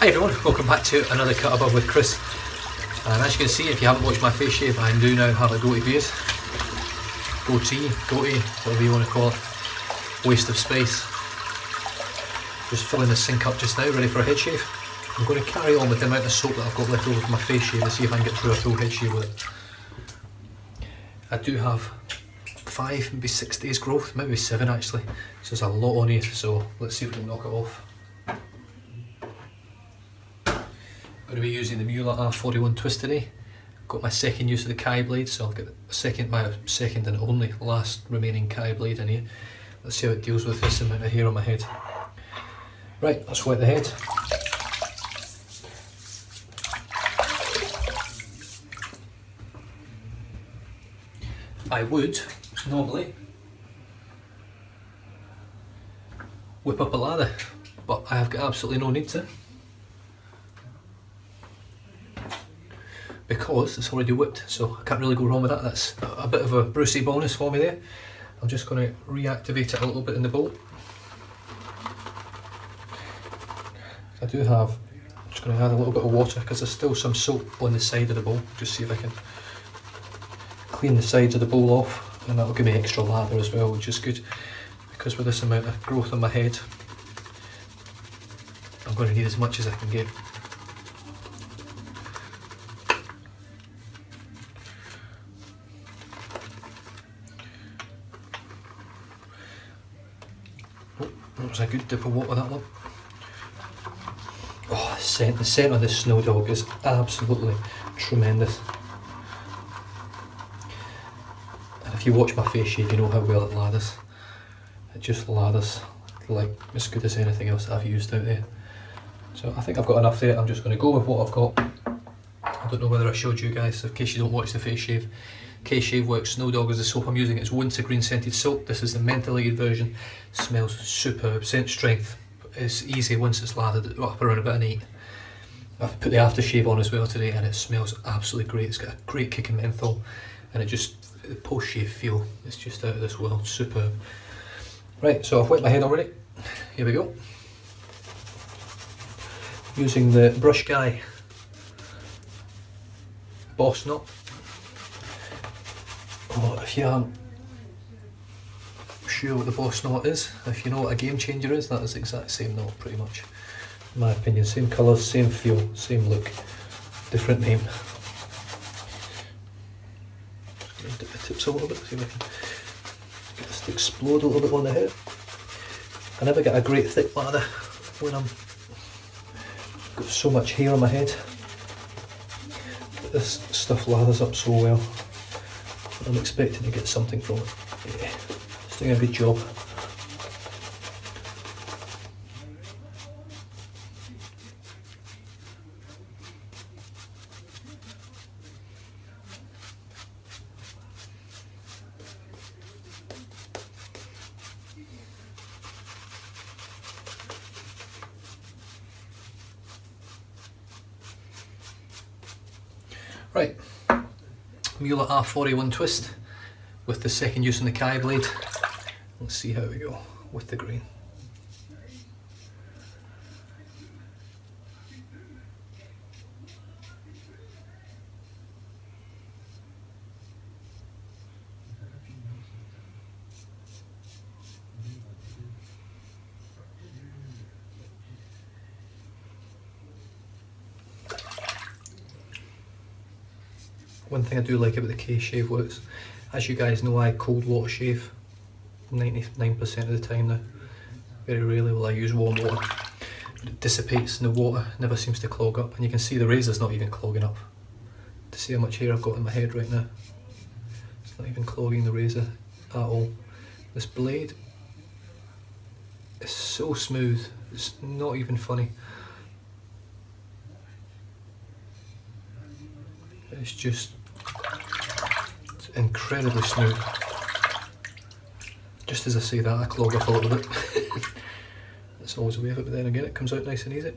Hi everyone, welcome back to another Cut Above with Chris. And as you can see, if you haven't watched my face shave, I do now have a goatee beard. Goatee, whatever you want to call it. Waste of space. Just filling the sink up just now, ready for a head shave. I'm going to carry on with the amount of soap that I've got left over for my face shave and see if I can get through a full head shave with it. I do have 5, maybe 6 days growth, maybe 7 actually. So there's a lot on here, so let's see if we can knock it off. I'm going to be using the Mueller R41 twist today. Got my second use of the Kai blade, so I'll get my second and only last remaining Kai blade in here. Let's see how it deals with this amount of hair on my head. Right, let's wet the head. I would normally whip up a lather, but I have got absolutely no need to, because it's already whipped, so I can't really go wrong with that. That's a bit of a Brucey bonus for me there. I'm just going to reactivate it a little bit in the bowl. I do have, I'm just going to add a little bit of water because there's still some soap on the side of the bowl. Just see if I can clean the sides of the bowl off, and that'll give me extra lather as well, which is good, because with this amount of growth on my head, I'm going to need as much as I can get. That was a good dip of water, that one. Oh, the scent on this Snow Dog is absolutely tremendous. And if you watch my face shave, you know how well it lathers. It just lathers like as good as anything else that I've used out there. So I think I've got enough there. I'm just going to go with what I've got. I don't know whether I showed you guys, so in case you don't watch the face shave. Shave Worx Snow Dog is the soap I'm using. It's wintergreen scented soap. This is the mentholated version. Smells superb. Scent strength is easy once it's lathered up around about an 8. I've put the aftershave on as well today, and it smells absolutely great. It's got a great kick of menthol, and it just, the post shave feel, it's just out of this world. Superb. Right, so I've wet my head already. Here we go. Using the Brush Guy Boss Knot. Oh, if you aren't sure what the Boss Knot is, if you know what a game changer is, that is the exact same knot pretty much. In my opinion, same colours, same feel, same look, different name. Just going to dip the tips a little bit, see if I can get this to explode a little bit on the head. I never get a great thick lather when I'm got so much hair on my head, but this stuff lathers up so well. I'm expecting to get something from it. Yeah, it's doing a good job. Right. Mueller R41 twist with the second use in the Kai blade. Let's see how we go with the grain. One thing I do like about the Shave Worx, as you guys know, I cold water shave 99% of the time now. Very rarely will I use warm water. But it dissipates in the water, never seems to clog up, and you can see the razor's not even clogging up. To see how much hair I've got in my head right now. It's not even clogging the razor at all. This blade is so smooth, it's not even funny. It's just incredibly smooth. Just as I say that, I clog up a little bit. That's always a way of it, but then again it comes out nice and easy.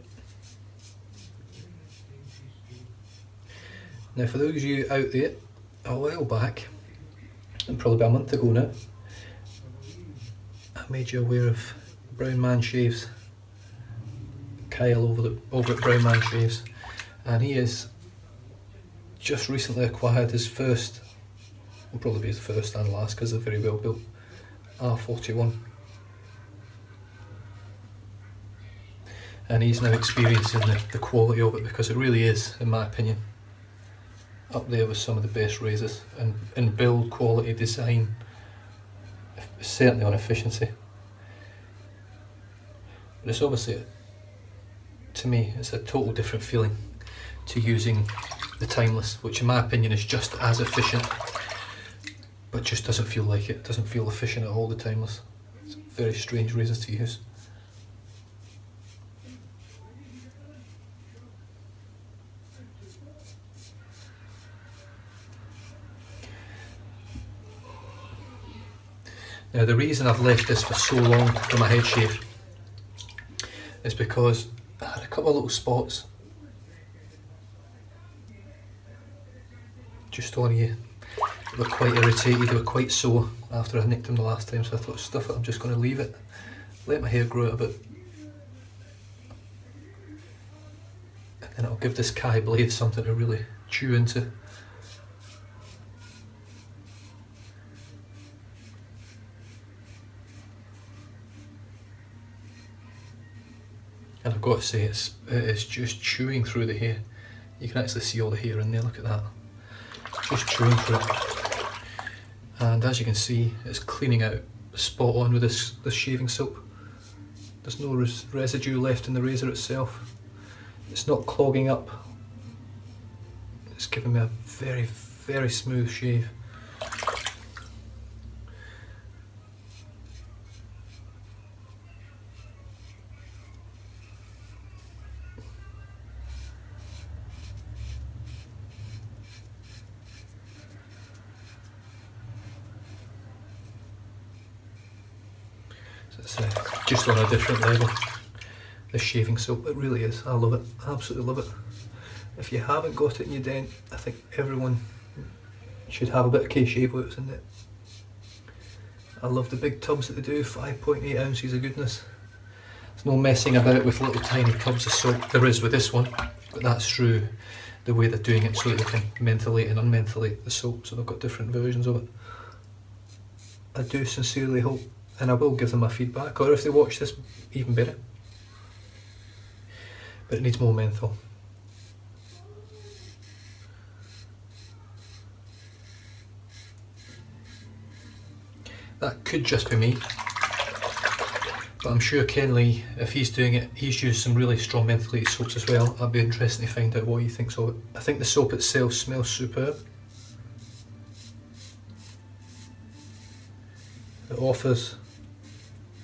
Now for those of you out there, a while back, and probably about a month ago now, I made you aware of Brown Man Shaves Kyle over at Brown Man Shaves, and he has just recently acquired his first, will probably be his first and last because they're very well built, R41. And he's now experiencing the quality of it, because it really is, in my opinion, up there with some of the best razors, and in build quality, design, certainly on efficiency. But it's obviously, to me, it's a total different feeling to using the Timeless, which in my opinion is just as efficient, but just doesn't feel like it. It doesn't feel efficient at all, the Timeless. It's a very strange razor to use. Now the reason I've left this for so long for my head shave is because I had a couple of little spots just on here. They were quite irritated, they were quite sore after I nicked them the last time, so I thought, stuff it, I'm just going to leave it, let my hair grow out a bit, and then it'll give this Kai blade something to really chew into. And I've got to say, it is just chewing through the hair. You can actually see all the hair in there, look at that. Just chewing through it. And as you can see, it's cleaning out spot on with this shaving soap. There's no residue left in the razor itself. It's not clogging up. It's giving me a very, very smooth shave. It's just on a different level, this shaving soap. It really is. I love it, absolutely love it. If you haven't got it in your den, I think everyone should have a bit of Shave Worx in it. I love the big tubs that they do, 5.8 ounces of goodness. There's no messing about with little tiny tubs of soap. There is with this one, but that's through the way they're doing it so that they can mentholate and unmentholate the soap, so they've got different versions of it. I do sincerely hope, and I will give them my feedback, or if they watch this, even better. But it needs more menthol. That could just be me, but I'm sure Ken Lee, if he's doing it, he's used some really strong mentholated soaps as well. I'd be interested to find out what he thinks of it. I think the soap itself smells superb. It offers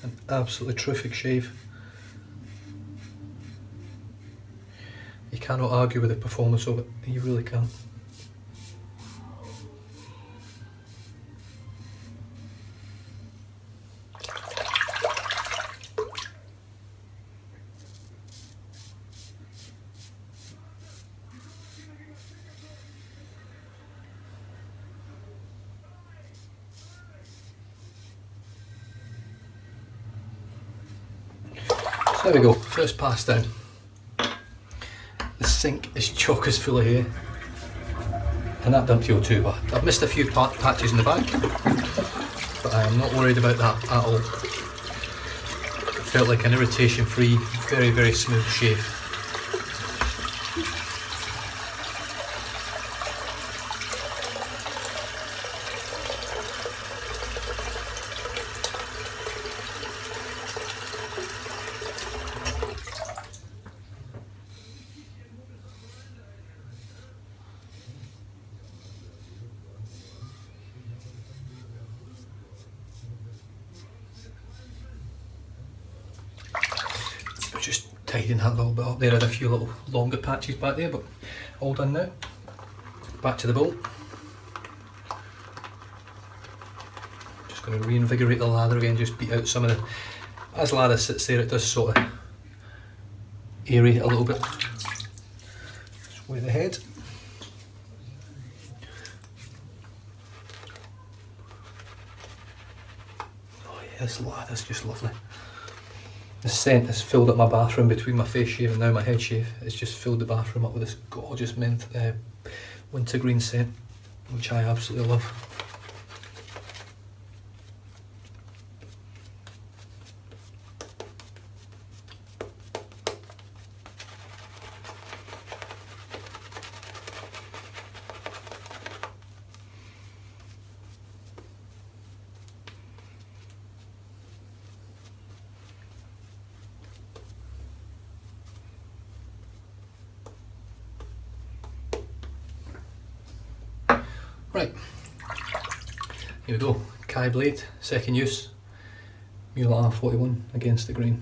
an absolutely terrific shave. You cannot argue with the performance of it, you really can't. There we go, first pass down. The sink is chock as full of hair, and that doesn't feel too bad. I've missed a few patches in the back, but I am not worried about that at all. It felt like an irritation-free, very, very smooth shave. Just tidying that little bit up there. I had a few little longer patches back there, but all done now. Back to the bowl. Just going to reinvigorate the lather again, just beat out some of the... As lather sits there, it does sort of aerate a little bit. Just weigh the head. Oh yeah, this lather's just lovely. The scent has filled up my bathroom between my face shave and now my head shave. It's just filled the bathroom up with this gorgeous wintergreen scent, which I absolutely love. Right, here we go. Kai blade, second use, Mule R41 against the grain.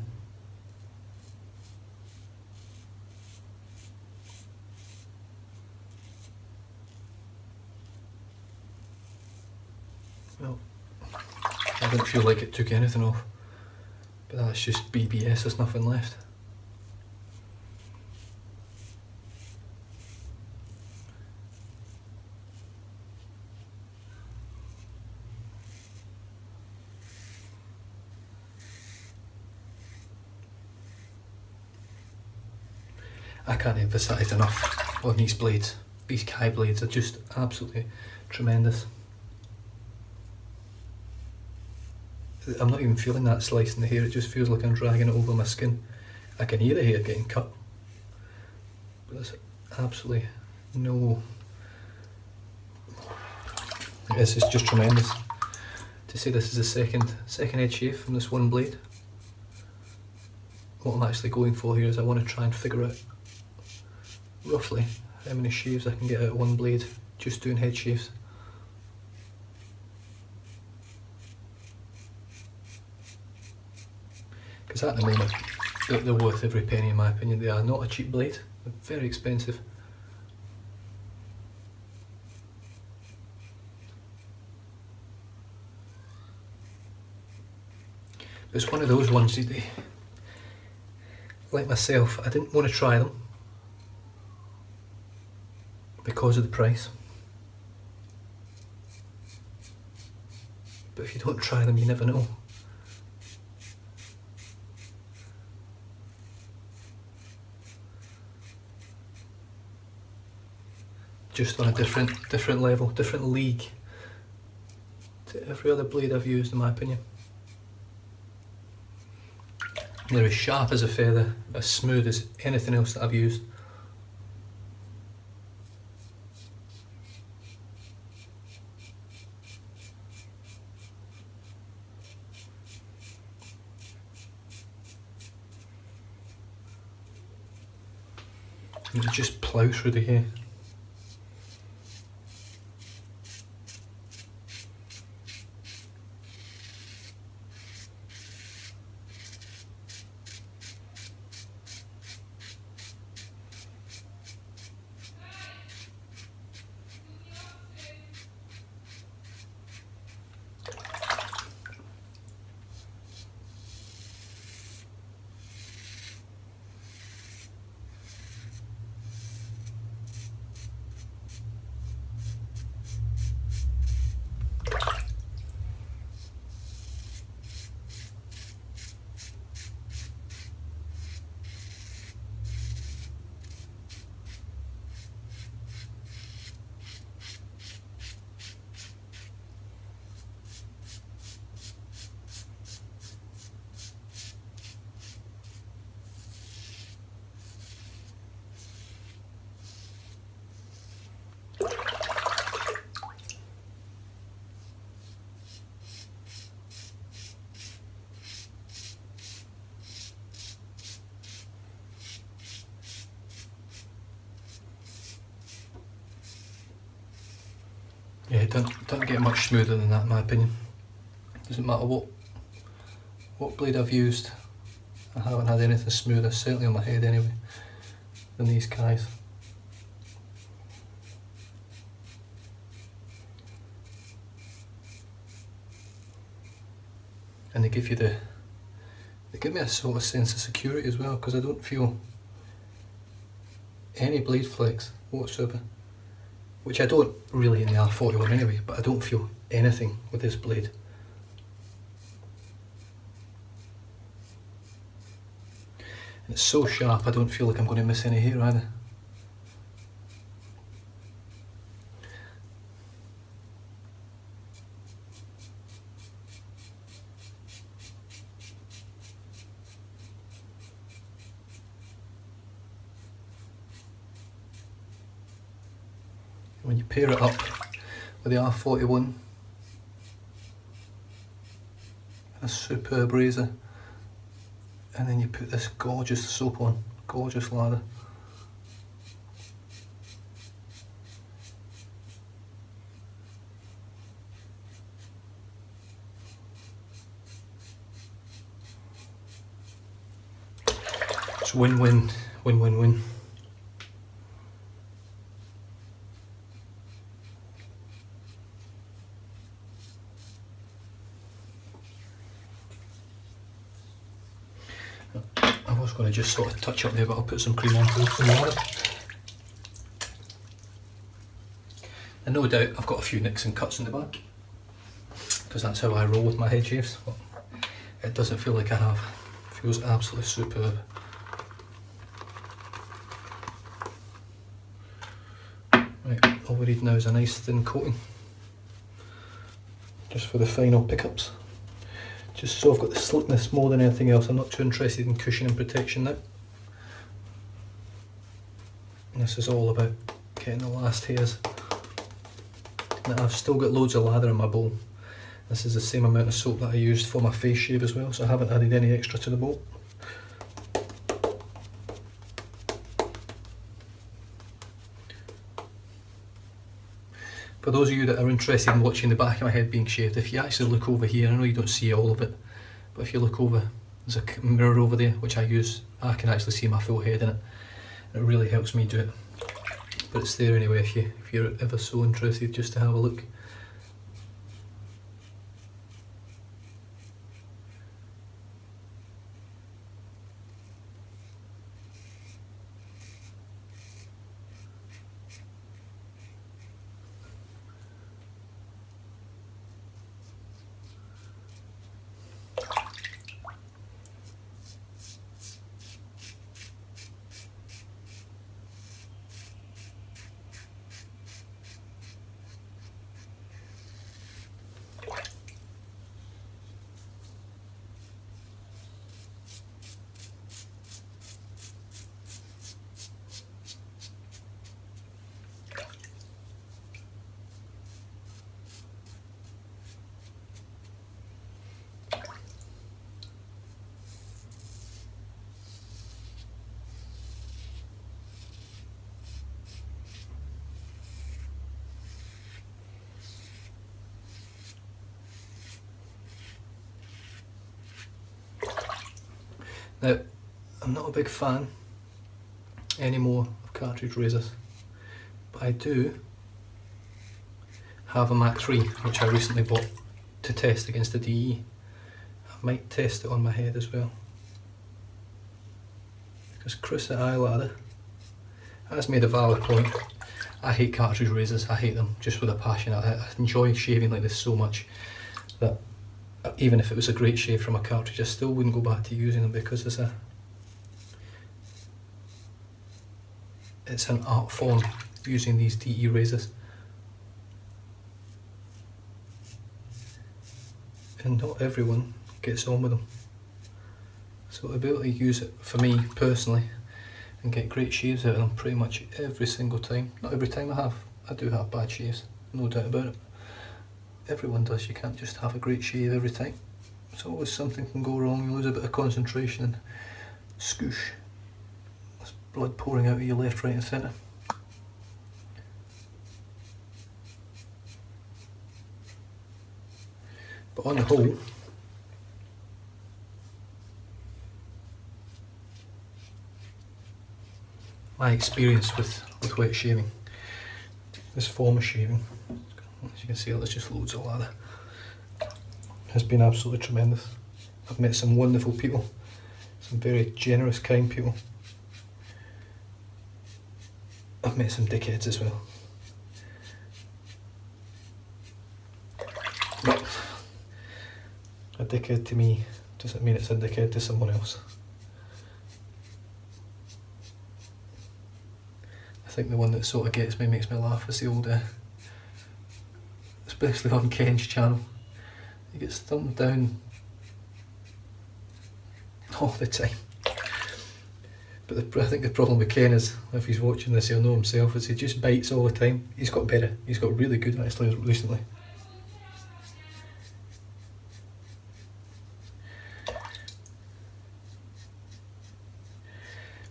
Well, I didn't feel like it took anything off, but that's just BBS, there's nothing left. I can't emphasise enough on these blades. These Kai blades are just absolutely tremendous. I'm not even feeling that slice in the hair, it just feels like I'm dragging it over my skin. I can hear the hair getting cut, but there's absolutely no... This is just tremendous. To say this is the second head shave from this one blade. What I'm actually going for here is I want to try and figure out roughly how many shaves I can get out of one blade just doing head shaves. Because at the moment they're worth every penny in my opinion. They are not a cheap blade, they're very expensive. It's one of those ones, like myself, I didn't want to try them because of the price. But if you don't try them, you never know. Just on a different level, different league to every other blade I've used in my opinion. They're as sharp as a feather, as smooth as anything else that I've used. And to just plough through the hair. Yeah, it don't get much smoother than that in my opinion. Doesn't matter what blade I've used, I haven't had anything smoother, certainly on my head anyway, than these Kais. And they give me a sort of sense of security as well, because I don't feel any blade flex whatsoever. Which I don't really in the R41 anyway, but I don't feel anything with this blade. And it's so sharp I don't feel like I'm going to miss any hair either. When you pair it up with the R41, a superb razor, and then you put this gorgeous soap on, gorgeous lather. It's win-win, win-win-win. I was going to just sort of touch up there, but I'll put some cream on first and lather. And no doubt I've got a few nicks and cuts in the back, because that's how I roll with my head shaves, but it doesn't feel like I have. It feels absolutely superb. Right, all we need now is a nice thin coating, just for the final pickups. Just so I've got the slickness more than anything else. I'm not too interested in cushion and protection now. And this is all about getting the last hairs. Now I've still got loads of lather in my bowl. This is the same amount of soap that I used for my face shave as well, so I haven't added any extra to the bowl. For those of you that are interested in watching the back of my head being shaved, if you actually look over here, I know you don't see all of it, but if you look over, there's a mirror over there which I use. I can actually see my full head in it. It really helps me do it. But it's there anyway if you're ever so interested, just to have a look. Now, I'm not a big fan anymore of cartridge razors, but I do have a Mach 3 which I recently bought to test against the DE. I might test it on my head as well, because Chris at iLadder has made a valid point. I hate cartridge razors, I hate them just with a passion. I enjoy shaving like this so much that even if it was a great shave from a cartridge, I still wouldn't go back to using them, because it's an art form using these DE razors. And not everyone gets on with them. So to be able to use it, for me personally, and get great shaves out of them pretty much every single time. Not every time I do have bad shaves, no doubt about it. Everyone does, you can't just have a great shave every time. It's always something can go wrong, you lose a bit of concentration and scoosh. There's blood pouring out of your left, right and centre. But on the whole, my experience with wet shaving, this form of shaving, as you can see there's just loads of lather, has been absolutely tremendous. I've met some wonderful people, some very generous, kind people. I've met some dickheads as well. But a dickhead to me doesn't mean it's a dickhead to someone else. think the one that sort of gets me, makes me laugh, is the old, especially on Ken's channel, he gets thumbed down all the time. But I think the problem with Ken is, if he's watching this he'll know himself, is he just bites all the time. He's got better, he's got really good actually recently.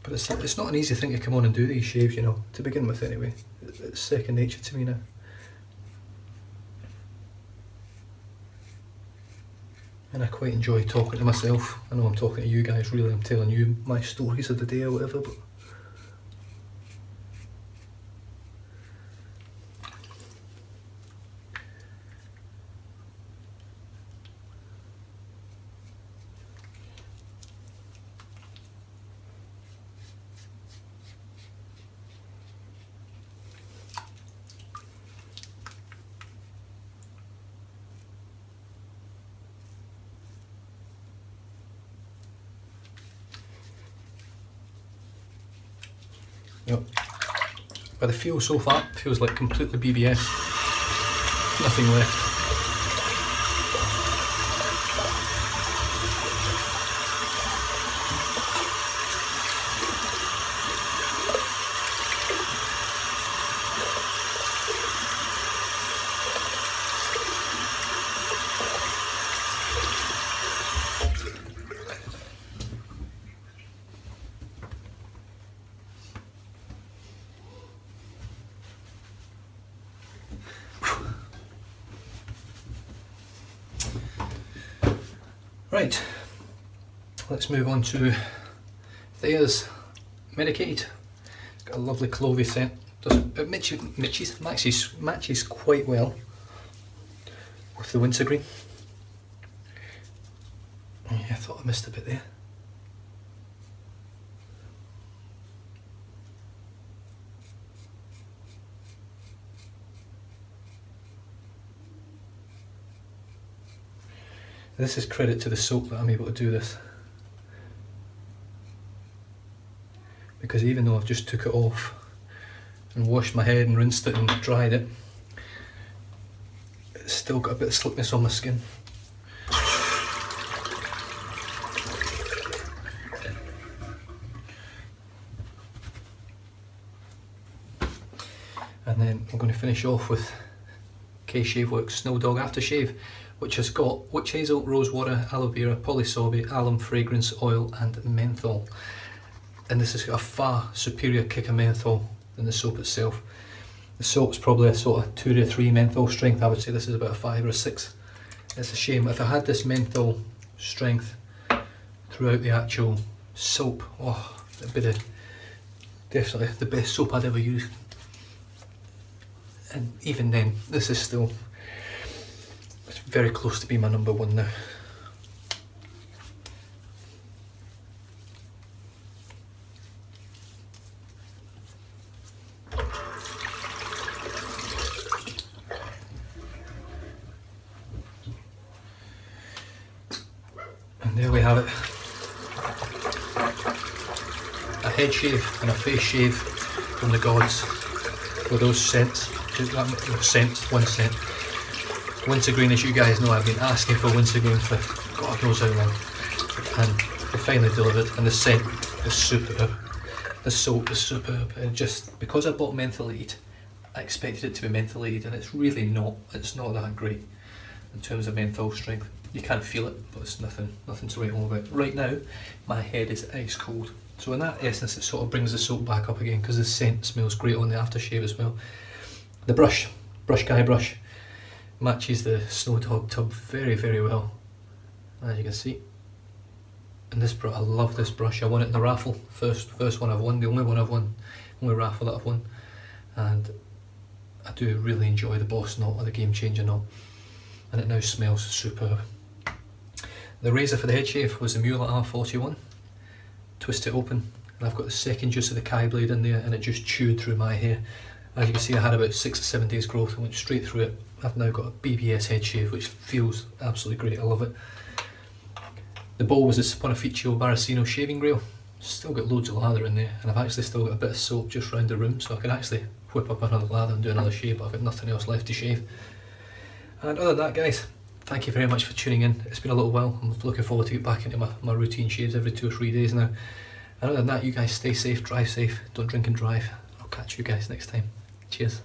But it's not an easy thing to come on and do these shaves, you know, to begin with anyway. It's second nature to me now. And I quite enjoy talking to myself. I know I'm talking to you guys really, I'm telling you my stories of the day or whatever, but yep. By the feel so far, it feels like completely BBS. Nothing left. Right, let's move on to Thea's Medicated. It's got a lovely clovey scent. It matches quite well with the wintergreen. Oh, yeah, I thought I missed a bit there. This is credit to the soap that I'm able to do this, because even though I've just took it off and washed my head and rinsed it and dried it, it's still got a bit of slickness on my skin. And then I'm going to finish off with Shave Worx Snow Dog Aftershave, which has got witch hazel, rosewater, aloe vera, polysorby, alum, fragrance, oil and menthol. And this has got a far superior kick of menthol than the soap itself. The soap's probably a sort of 2 to 3 menthol strength. I would say this is about a 5 or a 6. It's a shame. If I had this menthol strength throughout the actual soap, oh, it'd be definitely the best soap I'd ever used. And even then, this is still, it's very close to being my number one now. And there we have it. A head shave and a face shave from the gods with those scents. One scent. Wintergreen, as you guys know, I've been asking for wintergreen for God knows how long, and they finally delivered, and the scent is superb. The soap is superb, and just because I bought mentholated, I expected it to be mentholated, and it's really not. It's not that great in terms of menthol strength. You can feel it, but it's nothing to write home about. Right now, my head is ice cold. So in that essence, it sort of brings the soap back up again, because the scent smells great on the aftershave as well. The brush guy brush, matches the Snow Dog tub very, very well, as you can see. And this brush, I love this brush. I won it in the raffle, first one I've won, the only one I've won, only raffle that I've won. And I do really enjoy the Boss knot, or the Game Changer knot, and it now smells superb. The razor for the head shave was the Mueller R41. Twist it open, and I've got the second use of the Kai blade in there, and it just chewed through my hair. As you can see, I had about 6 or 7 days growth and went straight through it. I've now got a BBS head shave, which feels absolutely great. I love it. The bowl was a Saponaficio Baracino shaving rail, Still got loads of lather in there, and I've actually still got a bit of soap just round the room, so I can actually whip up another lather and do another shave, but I've got nothing else left to shave. And other than that, guys, thank you very much for tuning in. It's been a little while. I'm looking forward to get back into my routine shaves every 2 or 3 days now. And other than that, you guys stay safe, drive safe, don't drink and drive. I'll catch you guys next time. Cheers.